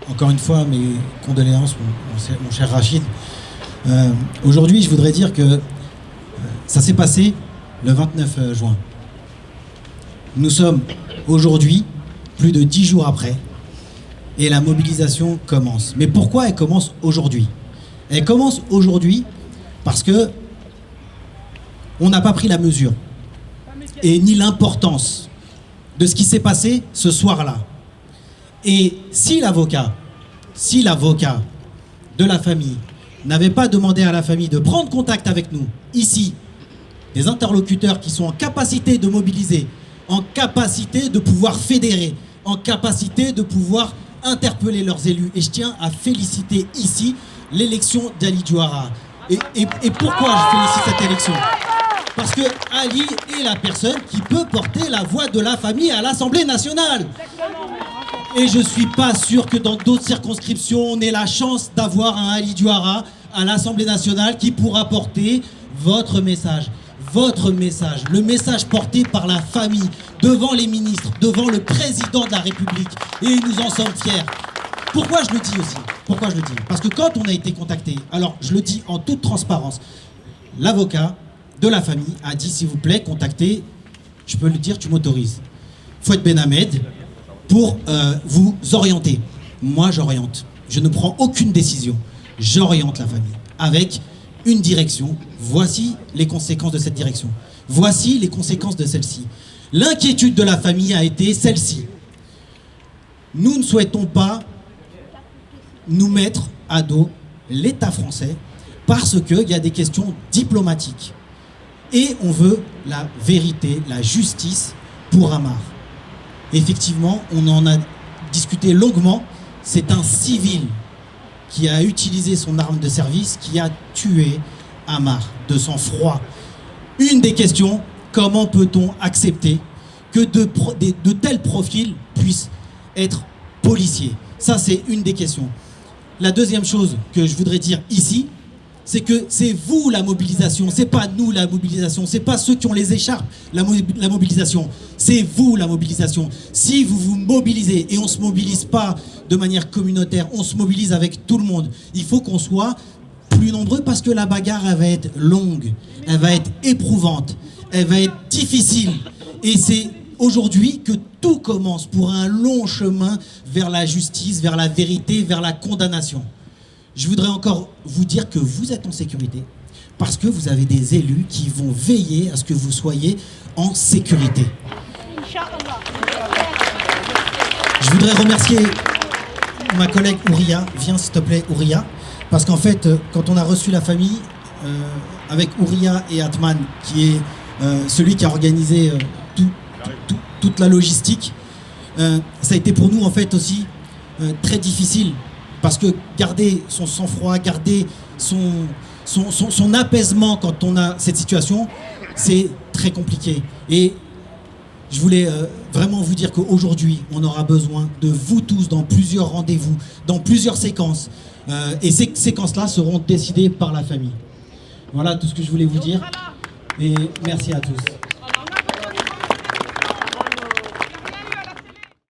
Encore une fois, mes condoléances, mon cher Rachid. Aujourd'hui, je voudrais dire que ça s'est passé le 29 juin. Nous sommes aujourd'hui, plus de 10 jours après, et la mobilisation commence. Mais pourquoi elle commence aujourd'hui? Elle commence aujourd'hui parce que on n'a pas pris la mesure et ni l'importance de ce qui s'est passé ce soir-là. Et si l'avocat de la famille n'avait pas demandé à la famille de prendre contact avec nous, ici, des interlocuteurs qui sont en capacité de mobiliser, en capacité de pouvoir fédérer, en capacité de pouvoir interpeller leurs élus. Et je tiens à féliciter ici l'élection d'Ali Diouara. Et pourquoi je félicite cette élection? Parce que Ali est la personne qui peut porter la voix de la famille à l'Assemblée nationale. Et je ne suis pas sûr que dans d'autres circonscriptions, on ait la chance d'avoir un Ali Diouara à l'Assemblée nationale qui pourra porter votre message, le message porté par la famille, devant les ministres, devant le président de la République. Et nous en sommes fiers. Pourquoi je le dis aussi? Pourquoi je le dis? Parce que quand on a été contacté, alors je le dis en toute transparence, l'avocat de la famille a dit, s'il vous plaît, contactez, je peux le dire, tu m'autorises, Fouad Benhamed, pour vous orienter. Moi, j'oriente. Je ne prends aucune décision. J'oriente la famille avec une direction. Voici les conséquences de cette direction. Voici les conséquences de celle-ci. L'inquiétude de la famille a été celle-ci. Nous ne souhaitons pas nous mettre à dos l'État français parce qu'il y a des questions diplomatiques. Et on veut la vérité, la justice pour Ammar. Effectivement, on en a discuté longuement. C'est un civil qui a utilisé son arme de service, qui a tué Ammar de sang-froid. Une des questions, comment peut-on accepter que de tels profils puissent être policiers? Ça, c'est une des questions. La deuxième chose que je voudrais dire ici, c'est que c'est vous la mobilisation, c'est pas nous la mobilisation, c'est pas ceux qui ont les écharpes la mobilisation, c'est vous la mobilisation. Si vous vous mobilisez, et on se mobilise pas de manière communautaire, on se mobilise avec tout le monde, il faut qu'on soit plus nombreux parce que la bagarre, elle va être longue, elle va être éprouvante, elle va être difficile. Et c'est aujourd'hui que tout commence pour un long chemin vers la justice, vers la vérité, vers la condamnation. Je voudrais encore vous dire que vous êtes en sécurité parce que vous avez des élus qui vont veiller à ce que vous soyez en sécurité. Je voudrais remercier ma collègue Ouria. Viens s'il te plaît, Ouria. Parce qu'en fait, quand on a reçu la famille, avec Ouria et Atman, qui est celui qui a organisé toute la logistique, ça a été pour nous en fait aussi très difficile. Parce que garder son sang-froid, garder son apaisement quand on a cette situation, c'est très compliqué. Et je voulais vraiment vous dire qu'aujourd'hui, on aura besoin de vous tous dans plusieurs rendez-vous, dans plusieurs séquences. Et ces séquences-là seront décidées par la famille. Voilà tout ce que je voulais vous dire. Et merci à tous.